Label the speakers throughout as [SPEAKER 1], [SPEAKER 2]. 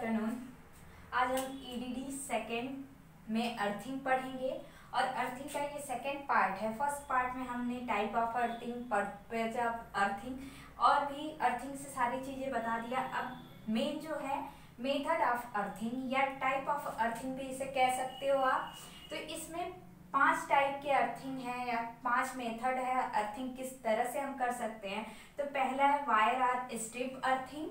[SPEAKER 1] Afternoon. आज हम EDD second में अर्थिंग पढ़ेंगे और अर्थिंग का ये सेकेंड पार्ट है। फर्स्ट पार्ट में हमने type of earthing, purpose of earthing और भी अर्थिंग से सारी चीज़ें बता दिया। अब मेन जो है मेथड ऑफ अर्थिंग या टाइप ऑफ अर्थिंग भी इसे कह सकते हो आप। तो इसमें 5 टाइप के अर्थिंग है या 5 मेथड है अर्थिंग किस तरह से हम कर सकते हैं। तो पहला है वायर और स्ट्रिप अर्थिंग,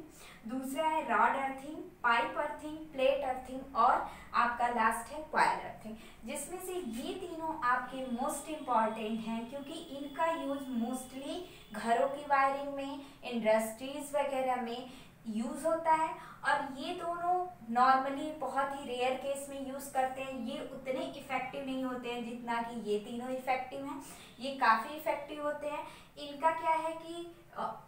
[SPEAKER 1] दूसरा है rod earthing, pipe earthing, plate earthing और आपका लास्ट है कॉइल अर्थिंग, जिसमें से ये तीनों आपके मोस्ट इम्पॉर्टेंट हैं क्योंकि इनका यूज मोस्टली घरों की वायरिंग में, इंडस्ट्रीज वगैरह में यूज होता है। और ये दोनों नॉर्मली बहुत ही रेयर केस में यूज करते हैं। ये उतने इफेक्टिव नहीं होते हैं जितना कि ये तीनों इफेक्टिव हैं। ये काफी इफेक्टिव होते हैं। इनका क्या है कि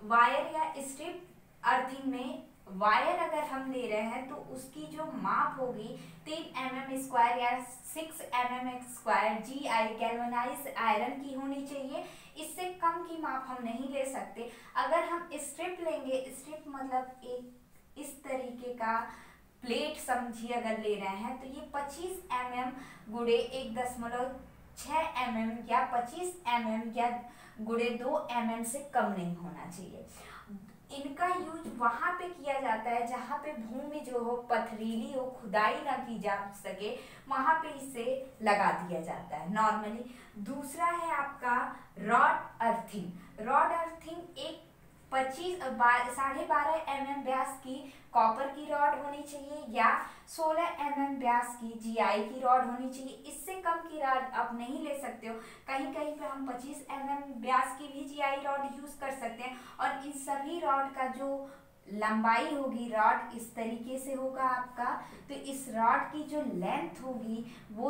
[SPEAKER 1] वायर या स्ट्रिप अर्थिंग में वायर अगर हम ले रहे हैं तो उसकी जो माप होगी 3 mm स्क्वायर या 6 mm square GI galvanised iron की होनी चाहिए। इससे कम की माप हम नहीं ले सकते। अगर हम स्ट्रिप लेंगे, स्ट्रिप मतलब एक इस तरीके का प्लेट समझिए अगर ले रहे हैं तो ये 25 mm गुणे 1.6 mm या 25 mm या गुणे 2 mm से कम नहीं होना चाहिए। इनका यूज वहां पे किया जाता है जहां पे भूमि जो हो पथरीली हो, खुदाई ना की जा सके, वहां पे इसे लगा दिया जाता है नॉर्मली। दूसरा है आपका रॉड अर्थिंग। रॉड अर्थिंग एक 12.5 mm व्यास की कॉपर की रॉड होनी चाहिए या 16 mm व्यास की GI की रॉड होनी चाहिए। इससे कम की रॉड आप नहीं ले सकते हो। कहीं कहीं पे हम 25 mm व्यास की भी GI रॉड यूज कर सकते हैं। और इन सभी रॉड का जो लंबाई होगी, रॉड इस तरीके से होगा आपका, तो इस रॉड की जो लेंथ होगी वो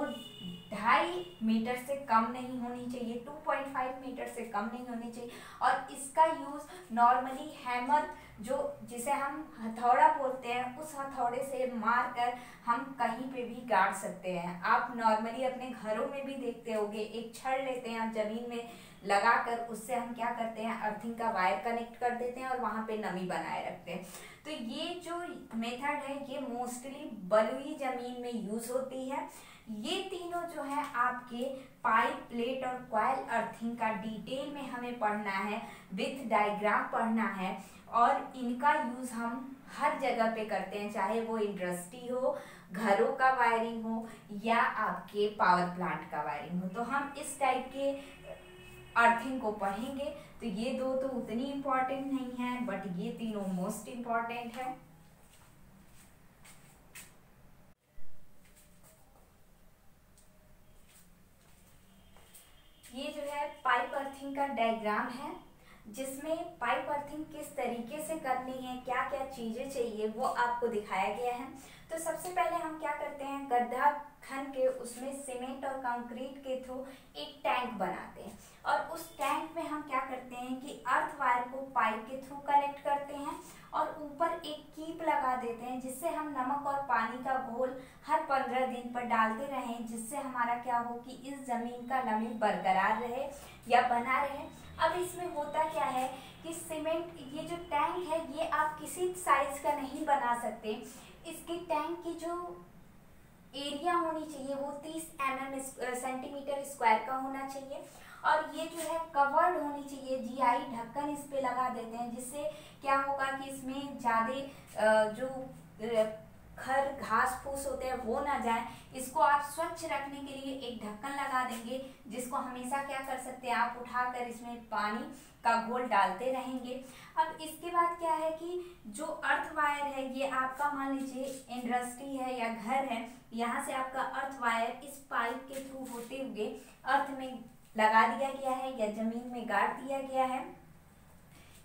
[SPEAKER 1] 2.5 मीटर से कम नहीं होनी चाहिए, 2.5 मीटर से कम नहीं होनी चाहिए। और इसका यूज नॉर्मली हैमर जो जिसे हम हथौड़ा बोलते हैं, उस हथौड़े से मार कर हम कहीं पे भी गाड़ सकते हैं। आप नॉर्मली अपने घरों में भी देखते होंगे, एक छड़ लेते हैं आप जमीन में लगाकर, उससे हम क्या करते हैं अर्थिंग का वायर कनेक्ट कर देते हैं और वहां पे नमी बनाए रखते हैं। तो ये जो मेथड है ये मोस्टली बलुई जमीन में यूज होती है। ये तीनों जो है आपके पाइप, प्लेट और कॉइल अर्थिंग का डिटेल में हमें पढ़ना है, विथ डायग्राम पढ़ना है। और इनका यूज हम हर जगह पे करते हैं, चाहे वो इंडस्ट्री हो, घरों का वायरिंग हो या आपके पावर प्लांट का वायरिंग हो। तो हम इस टाइप के अर्थिंग को पढ़ेंगे। तो ये दो तो उतनी इम्पोर्टेंट नहीं है, बट ये तीनों मोस्ट इम्पोर्टेंट है। ये जो है पाइप अर्थिंग का डायग्राम है, जिसमें पाइप अर्थिंग किस तरीके से करनी है, क्या क्या चीजें चाहिए वो आपको दिखाया गया है। तो सबसे पहले हम क्या करते हैं, गड्ढा खन के उसमें सीमेंट और कंक्रीट के थ्रू एक टैंक बनाते हैं। और उस टैंक में हम क्या करते हैं कि अर्थ वायर को पाइप के थ्रू कनेक्ट करते हैं और ऊपर एक कीप लगा देते हैं, जिससे हम नमक और पानी का घोल हर 15 दिन पर डालते रहें, जिससे हमारा क्या हो कि इस जमीन का नमी बरकरार रहे या बना रहे। अब इसमें होता क्या है कि सीमेंट, ये जो टैंक है ये आप किसी साइज का नहीं बना सकते। इसकी टैंक की जो एरिया होनी चाहिए वो 30 सेंटीमीटर स्क्वायर का होना चाहिए। और ये जो है कवर्ड होनी चाहिए, GI ढक्कन इस पे लगा देते हैं, जिससे क्या होगा कि इसमें ज्यादा जो खर घास फूस होते हैं वो ना जाए। इसको आप स्वच्छ रखने के लिए एक ढक्कन लगा देंगे, जिसको हमेशा क्या कर सकते हैं आप उठाकर इसमें पानी का घोल डालते रहेंगे। अब इसके बाद क्या है कि जो अर्थ वायर है ये आपका मान लीजिए इंडस्ट्री है या घर है, यहाँ से आपका अर्थ वायर इस पाइप के थ्रू होते हुए अर्थ में लगा दिया गया है या जमीन में गाड़ दिया गया है।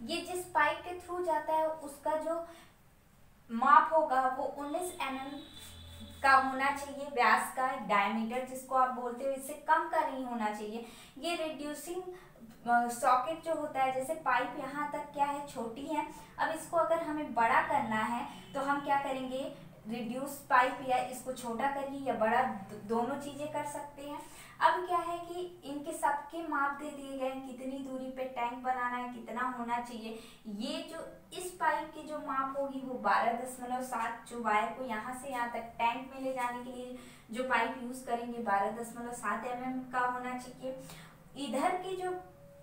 [SPEAKER 1] ये जिस पाइप के थ्रू जाता है उसका जो माप होगा वो 19 mm का होना चाहिए, व्यास का डायमीटर जिसको आप बोलते हो, इससे कम का नहीं होना चाहिए। ये रिड्यूसिंग सॉकेट जो होता है, जैसे पाइप यहाँ तक क्या है छोटी है, अब इसको अगर हमें बड़ा करना है तो हम क्या करेंगे, रिड्यूस पाइप या इसको छोटा करिए या बड़ा, दोनों चीजें कर सकते हैं। अब क्या है कि इनके सबके माप दे दिए गए, कितनी दूरी पे टैंक बनाना है, कितना होना चाहिए। ये जो इस पाइप की जो जो माप होगी वो 12.7, जो वायर को यहाँ से यहाँ तक टैंक में ले जाने के लिए जो पाइप यूज करेंगे 12.7 mm का होना चाहिए। इधर की जो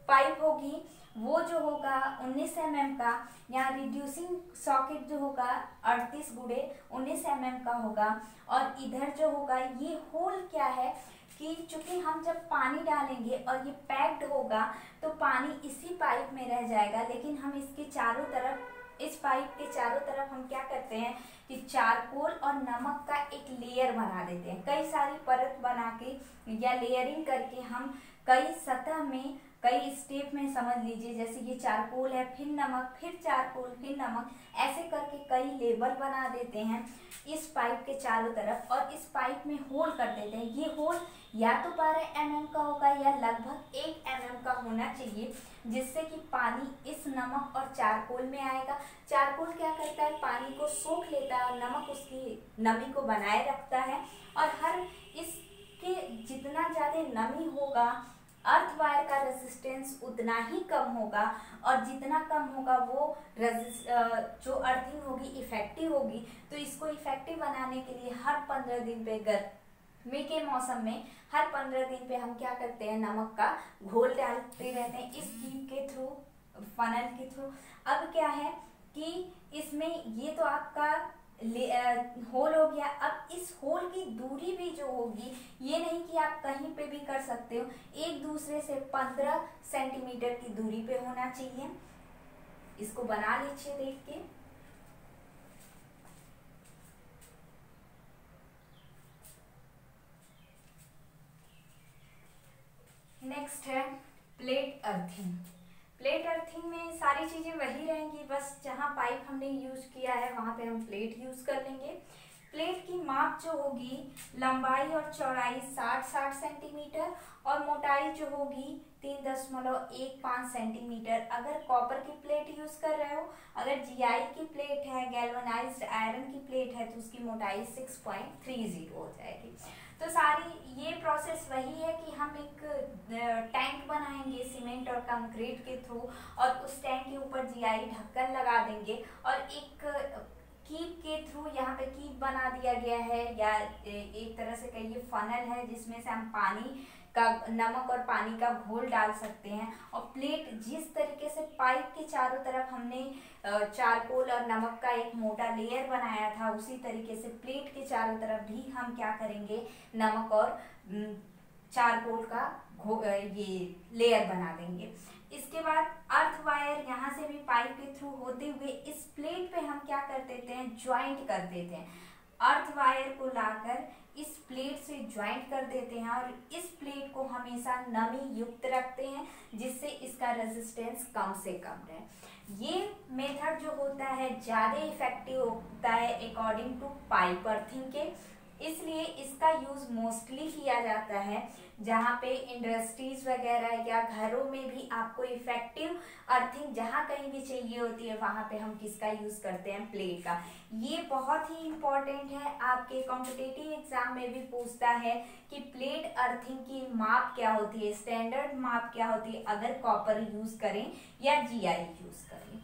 [SPEAKER 1] पाइप होगी वो जो होगा 19 mm का। यहाँ रिड्यूसिंग सॉकेट जो होगा 38 × 19 mm का होगा। और इधर जो होगा ये होल क्या है कि चूंकि हम जब पानी डालेंगे और ये पैक्ड होगा तो पानी इसी पाइप में रह जाएगा, लेकिन हम इसके चारों तरफ, इस पाइप के चारों तरफ हम क्या करते हैं कि चारकोल और नमक का एक लेयर बना देते हैं। कई सारी परत बना के या लेयरिंग करके हम कई सतह में, कई स्टेप में समझ लीजिए, जैसे ये चारकोल है, फिर नमक, फिर चारकोल, फिर नमक, ऐसे करके कई लेबल बना देते हैं इस पाइप के चारों तरफ और इस पाइप में होल कर देते हैं। ये होल या तो 12 mm का होगा या लगभग 1 mm का होना चाहिए, जिससे कि पानी इस नमक और चारकोल में आएगा। चारकोल क्या करता है, पानी को सोख लेता है और नमक उसकी नमी को बनाए रखता है। और हर इसके जितना ज़्यादा नमी होगा अर्थ वायर का रेजिस्टेंस उतना ही कम होगा, और जितना कम होगा वो जो अर्थिंग होगी इफेक्टिव होगी। तो इसको इफेक्टिव बनाने के लिए हर 15 दिन पे, गर्मी के मौसम में हर 15 दिन पे हम क्या करते हैं, नमक का घोल डालते रहते हैं इस ट्यूब के थ्रू, फनल के थ्रू। अब क्या है कि इसमें ये तो आपका होल हो गया। अब इस होल की दूरी भी जो होगी, ये नहीं कि आप कहीं पे भी कर सकते हो, एक दूसरे से 15 सेंटीमीटर की दूरी पे होना चाहिए। इसको बना लीजिए देख के। नेक्स्ट है प्लेट अर्थिंग। प्लेट अर्थिंग में सारी चीज़ें वही रहेंगी, बस जहाँ पाइप हमने यूज किया है वहाँ पे हम प्लेट यूज कर लेंगे। प्लेट की माप जो होगी, लंबाई और चौड़ाई 60 सेंटीमीटर और मोटाई जो होगी 3.15 सेंटीमीटर। अगर कॉपर की प्लेट यूज कर रहे हो, अगर जीआई की प्लेट है, गैल्वेनाइज्ड आयरन की प्लेट है, तो उसकी मोटाई 6.30 हो जाएगी। तो सारी ये प्रोसेस वही है कि हम एक टैंक बनाएंगे सीमेंट और कंक्रीट के थ्रू, और उस टैंक के ऊपर जीआई ढक्कन लगा देंगे और एक कीप के थ्रू यहाँ पे कीप बना दिया गया है, या एक तरह से कहिए फनल है, जिसमें से हम पानी का, नमक और पानी का घोल डाल सकते हैं। और प्लेट जिस तरीके से पाइप के चारों तरफ हमने चारकोल और नमक का एक मोटा लेयर बनाया था, उसी तरीके से प्लेट के चारों तरफ भी हम क्या करेंगे, नमक और चारकोल का ये लेयर बना देंगे। इसके बाद अर्थ वायर यहाँ से भी पाइप के थ्रू होते हुए इस प्लेट पे हम क्या कर देते हैं, ज्वाइंट कर देते हैं। अर्थ वायर को लाकर इस प्लेट से ज्वाइंट कर देते हैं और इस प्लेट को हमेशा नमी युक्त रखते हैं, जिससे इसका रेजिस्टेंस कम से कम रहे। ये मेथड जो होता है ज़्यादा इफेक्टिव होता है अकॉर्डिंग टू पाइप अर्थिंग के, इसलिए इसका यूज़ मोस्टली किया जाता है जहाँ पे इंडस्ट्रीज वगैरह या घरों में भी आपको इफेक्टिव अर्थिंग जहाँ कहीं भी चाहिए होती है, वहाँ पे हम किसका यूज़ करते हैं, प्लेट का। ये बहुत ही इम्पोर्टेंट है, आपके कॉम्पिटिटिव एग्जाम में भी पूछता है कि प्लेट अर्थिंग की माप क्या होती है, स्टैंडर्ड माप क्या होती है अगर कॉपर यूज़ करें या जीआई यूज़ करें।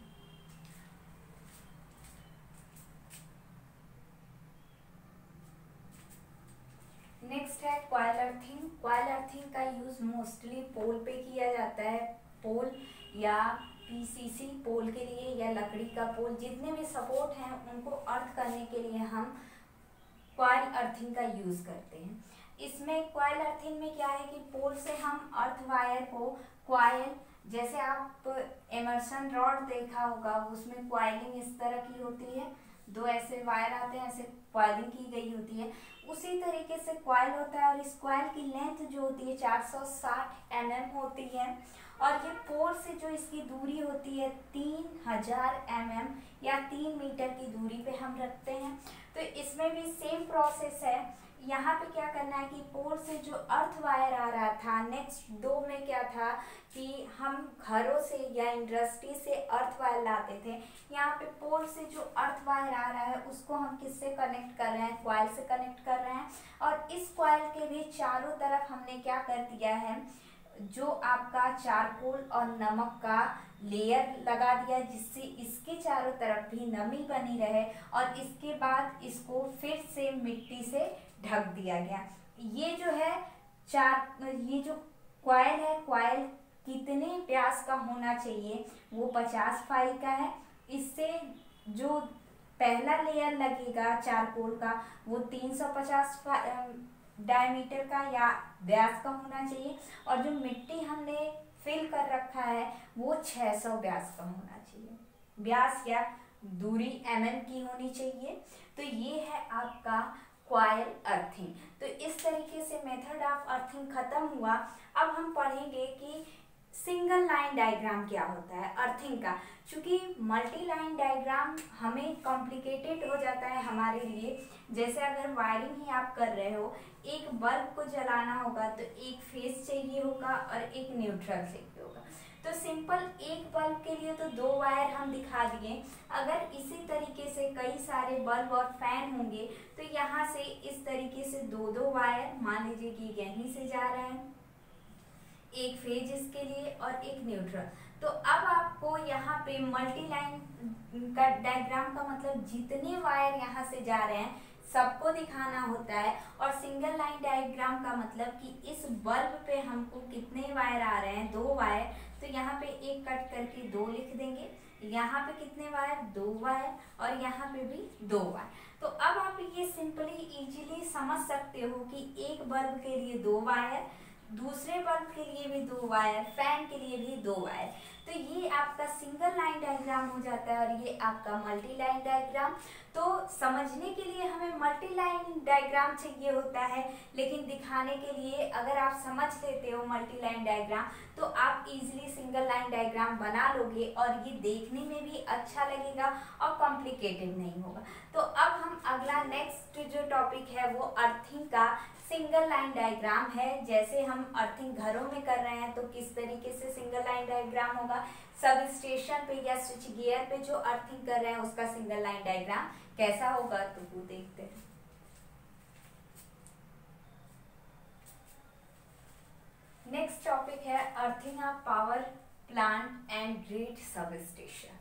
[SPEAKER 1] नेक्स्ट है कॉइल अर्थिंग। कॉइल अर्थिंग का यूज़ मोस्टली पोल पे किया जाता है। पोल या पीसीसी पोल के लिए या लकड़ी का पोल, जितने भी सपोर्ट हैं उनको अर्थ करने के लिए हम कॉइल अर्थिंग का यूज़ करते हैं। इसमें कॉइल अर्थिंग में क्या है कि पोल से हम अर्थ वायर को कॉइल, जैसे आप इमर्शन रॉड देखा होगा, उसमें कॉइलिंग इस तरह की होती है, दो ऐसे वायर आते हैं, ऐसे कॉइलिंग की गई होती है, उसी तरीके से कॉइल होता है। और इस कॉइल की लेंथ जो होती है 460 mm होती है, और ये पोल से जो इसकी दूरी होती है 3000 mm या 3 मीटर की दूरी पे हम रखते हैं। तो इसमें भी सेम प्रोसेस है। यहाँ पे क्या करना है कि पोल से जो अर्थ वायर आ रहा था, नेक्स्ट 2 में क्या था कि हम घरों से या इंडस्ट्री से अर्थ वायर लाते थे, यहाँ पे पोल से जो अर्थ वायर आ रहा है उसको हम किससे कनेक्ट कर रहे हैं, कॉइल से कनेक्ट कर रहे हैं। और इस कॉइल के भी चारों तरफ हमने क्या कर दिया है, जो आपका चारकोल और नमक का लेयर लगा दिया जिससे इसके चारों तरफ भी नमी बनी रहे, और इसके बाद इसको फिर से मिट्टी से ढक दिया गया। ये जो है ये जो कॉइल है, कॉइल कितने व्यास का होना चाहिए, वो 50 फाई का है। इससे जो पहला लेयर लगेगा चारकोल का वो 350 डायमीटर का या व्यास का होना चाहिए, और जो मिट्टी हमने फिल कर रखा है वो 600 व्यास का होना चाहिए। व्यास या दूरी mm की होनी चाहिए। तो ये है आपका कॉइल अर्थिंग। तो इस तरीके से मेथड ऑफ अर्थिंग खत्म हुआ। अब हम पढ़ेंगे कि सिंगल लाइन डायग्राम क्या होता है अर्थिंग का। चूंकि मल्टी लाइन डायग्राम हमें कॉम्प्लिकेटेड हो जाता है हमारे लिए। जैसे अगर वायरिंग ही आप कर रहे हो, एक बल्ब को जलाना होगा तो एक फेस चाहिए होगा और एक न्यूट्रल चाहिए होगा। तो सिंपल एक बल्ब के लिए तो 2 वायर हम दिखा दिए। अगर इसी तरीके से कई सारे बल्ब और फैन होंगे तो यहाँ से इस तरीके से 2-2 वायर, मान लीजिए कि यहीं से जा रहे हैं, एक फेज इसके लिए और एक न्यूट्रल। तो अब आपको यहाँ पे मल्टी लाइन का डायग्राम का मतलब जितने वायर यहाँ से जा रहे हैं सबको दिखाना होता है, और सिंगल लाइन डायग्राम का मतलब कि इस बल्ब पे हमको कितने वायर आ रहे हैं, 2 वायर। तो यहाँ पे एक कट करके 2 लिख देंगे। यहाँ पे कितने वायर, 2 वायर, और यहाँ पे भी 2 वायर। तो अब आप ये सिंपली इजीली समझ सकते हो कि एक बल्ब के लिए 2 वायर, दूसरे बल्ब के लिए भी 2 वायर, फैन के लिए भी 2 वायर। तो ये आपका सिंगल लाइन डायग्राम हो जाता है, और ये आपका मल्टी लाइन डायग्राम। तो समझने के लिए हमें मल्टी लाइन डायग्राम चाहिए होता है, लेकिन दिखाने के लिए अगर आप समझ लेते हो मल्टी लाइन डायग्राम तो आप इजीली सिंगल लाइन डायग्राम बना लोगे, और ये देखने में भी अच्छा लगेगा और कॉम्प्लिकेटेड नहीं होगा। तो अब हम अगला नेक्स्ट जो टॉपिक है वो अर्थिंग का सिंगल लाइन डायग्राम है। जैसे हम अर्थिंग घरों में कर रहे हैं तो किस तरीके से सिंगल लाइन डायग्राम होगा, सब स्टेशन पे या स्विच गियर पे जो अर्थिंग कर रहे हैं उसका सिंगल लाइन डायग्राम कैसा होगा, तो वो देखते हैं। नेक्स्ट टॉपिक है earthing of power plant and grid sub station.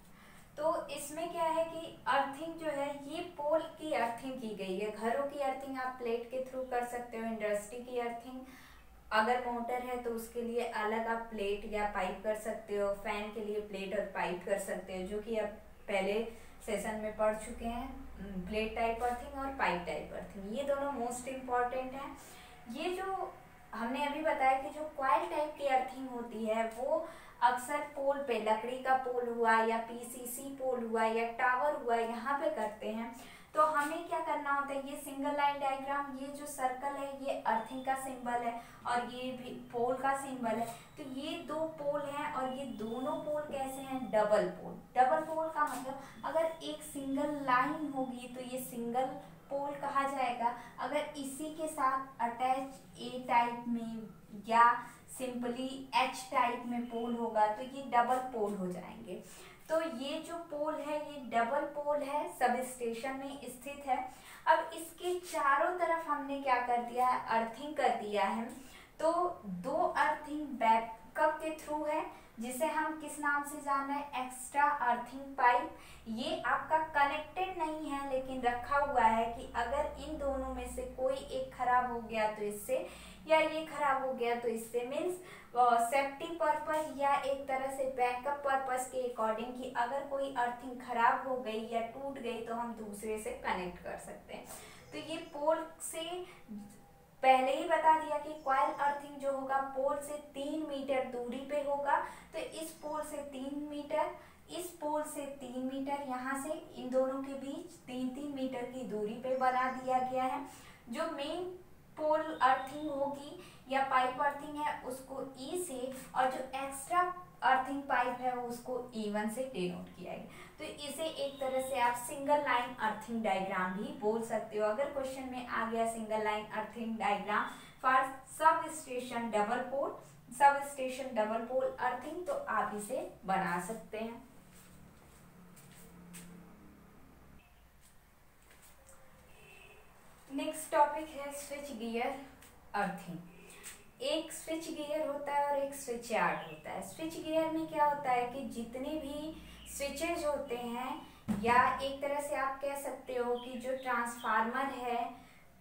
[SPEAKER 1] तो इसमें क्या है कि अर्थिंग जो है ये पोल की अर्थिंग की गई है। घरों की अर्थिंग आप प्लेट के थ्रू कर सकते हो, इंडस्ट्री की अर्थिंग अगर मोटर है तो उसके लिए अलग आप प्लेट या पाइप कर सकते हो, फैन के लिए प्लेट और पाइप कर सकते हो, जो कि आप पहले सेशन में पढ़ चुके हैं। प्लेट टाइप अर्थिंग और पाइप टाइप अर्थिंग, ये दोनों मोस्ट इम्पॉर्टेंट हैं। ये जो हमने अभी बताया कि जो कॉइल टाइप की अर्थिंग होती है वो अक्सर पोल पे, लकड़ी का पोल हुआ या पीसीसी पोल हुआ या टावर हुआ, यहाँ पे करते हैं। तो हमें क्या करना होता है, ये सिंगल लाइन डायग्राम, ये जो सर्कल है ये अर्थिंग का सिंबल है और ये भी पोल का सिंबल है। तो ये 2 पोल हैं और ये दोनों पोल कैसे हैं, डबल पोल। डबल पोल का मतलब अगर एक सिंगल लाइन होगी तो ये सिंगल पोल कहा जाएगा। अगर इसी के साथ अटैच ए टाइप में या सिंपली एच टाइप में पोल होगा तो ये डबल पोल हो जाएंगे। तो ये जो पोल है ये डबल पोल है, सब स्टेशन में स्थित है। अब इसके चारों तरफ हमने क्या कर दिया है, अर्थिंग कर दिया है। तो 2 अर्थिंग बैकअप के थ्रू है, जिसे हम किस नाम से जाना है, एक्स्ट्रा अर्थिंग पाइप। ये आपका कनेक्टेड नहीं है लेकिन रखा हुआ है कि अगर इन दोनों में से कोई एक खराब हो गया तो इससे, या ये खराब हो गया तो इससे, मीन्स सेफ्टी पर्पस या एक तरह से बैकअप पर्पस के अकॉर्डिंग कि अगर कोई अर्थिंग खराब हो गई या टूट गई तो हम दूसरे से कनेक्ट कर सकते हैं। तो ये पोल से पहले ही बता दिया कि कॉइल अर्थिंग जो होगा पोल से 3 मीटर दूरी पे होगा। तो इस पोल से 3 मीटर, इस पोल से 3 मीटर, यहाँ से इन दोनों के बीच 3-3 मीटर की दूरी पे बना दिया गया है। जो मेन पोल अर्थिंग होगी या पाइप अर्थिंग है उसको ई से, और जो एक्स्ट्रा अर्थिंग पाइप है उसको E1 से डिनोट किया गया। तो इसे एक तरह से आप सिंगल लाइन अर्थिंग डायग्राम भी बोल सकते हो। अगर क्वेश्चन में आ गया single line earthing diagram for substation double pole, substation double pole earthing, तो आप इसे बना सकते हैं। नेक्स्ट टॉपिक है स्विच गियर अर्थिंग। एक स्विच गियर होता है और एक स्विच यार्ड होता है। स्विच गियर में क्या होता है कि जितने भी स्विचेज होते हैं, या एक तरह से आप कह सकते हो कि जो ट्रांसफार्मर है,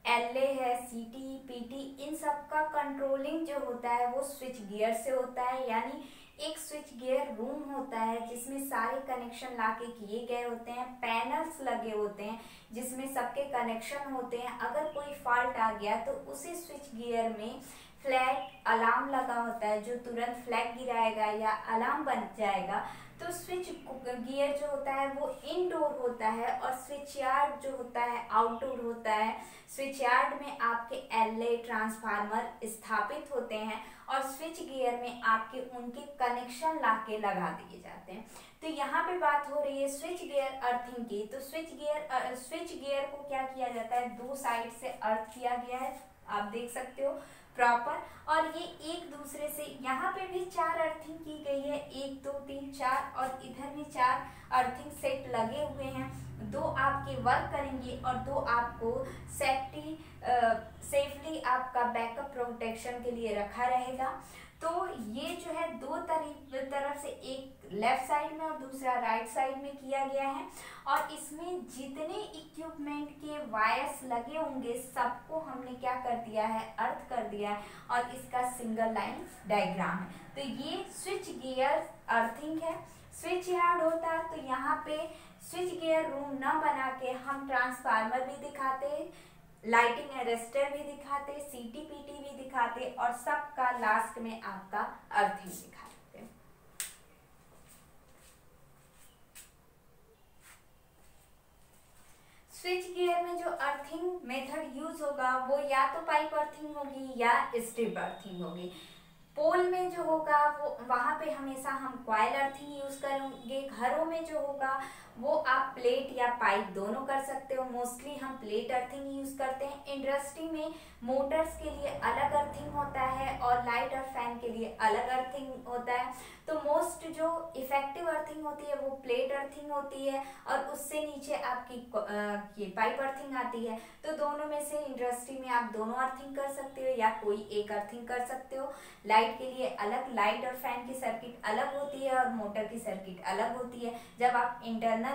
[SPEAKER 1] एलए है, सीटी, पीटी, इन सब का कंट्रोलिंग जो होता है वो स्विच गियर से होता है। यानी एक स्विच गियर रूम होता है जिसमें सारे कनेक्शन लाके किए गए होते हैं, पैनल्स लगे होते हैं जिसमें सबके कनेक्शन होते हैं। अगर कोई फॉल्ट आ गया तो उसी स्विच गियर में फ्लैग अलार्म लगा होता है जो तुरंत फ्लैग गिराएगा या अलार्म बन जाएगा। तो स्विच गियर जो होता है वो इनडोर होता है और स्विच यार्ड जो होता है आउटडोर होता है। स्विच यार्ड में आपके एलए ट्रांसफार्मर स्थापित होते हैं और स्विच गियर में आपके उनके कनेक्शन लाके लगा दिए जाते हैं। तो यहाँ पे बात हो रही है स्विच गियर अर्थिंग की। तो स्विच गियर को क्या किया जाता है, दो साइड से अर्थ किया गया है, आप देख सकते हो प्रॉपर। और ये एक दूसरे से, यहाँ पे भी 4 अर्थिंग की गई है, 1 2 3 4, और इधर भी 4 अर्थिंग सेट लगे हुए हैं। 2 आपके वर्क करेंगे और 2 आपको सेफली आपका बैकअप प्रोटेक्शन के लिए रखा रहेगा। तो ये जो है 2 तरफ से, एक लेफ्ट साइड में और दूसरा राइट साइड में किया गया है। और इसमें जितने इक्विपमेंट के वायर्स लगे होंगे सबको हमने क्या कर दिया है, अर्थ कर दिया है, और इसका सिंगल लाइन डायग्राम है। तो ये स्विच गियर अर्थिंग है। स्विच यार्ड होता है तो यहाँ पे स्विच गियर रूम न बना के हम ट्रांसफार्मर भी दिखाते, लाइटिंग अरेस्टर भी दिखाते, सीटी पीटी भी दिखाते, और सबका लास्ट में आपका अर्थिंग दिखाते। स्विच गियर में जो अर्थिंग मेथड यूज होगा वो या तो पाइप अर्थिंग होगी या स्ट्रिप अर्थिंग होगी। पोल में जो होगा वो वहाँ पे हमेशा हम कॉइल अर्थिंग यूज करेंगे। घरों में जो होगा वो आप प्लेट या पाइप दोनों कर सकते हो। मोस्टली हम प्लेट अर्थिंग यूज करते हैं। इंडस्ट्री में मोटर्स के लिए अलग अर्थिंग होता है और लाइट और फैन के लिए अलग अर्थिंग होता है। तो मोस्ट जो इफेक्टिव अर्थिंग होती है वो प्लेट अर्थिंग होती है, और उससे नीचे आपकी ये पाइप अर्थिंग आती है। तो दोनों में से इंडस्ट्री में आप दोनों अर्थिंग कर सकते हो या कोई एक अर्थिंग कर सकते हो। लाइट के लिए अलग, लाइट और फैन की सर्किट अलग होती है और मोटर की सर्किट अलग होती है। जब आप इंटरनल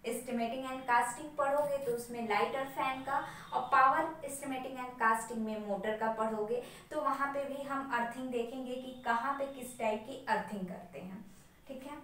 [SPEAKER 1] एस्टिमेटिंग एंड कास्टिंग पढ़ोगे तो उसमें लाइट और फैन का, और पावर एस्टिमेटिंग एंड कास्टिंग में मोटर का पढ़ोगे। तो वहाँ पे भी हम अर्थिंग देखेंगे कि कहाँ पे किस टाइप की अर्थिंग करते हैं। ठीक है।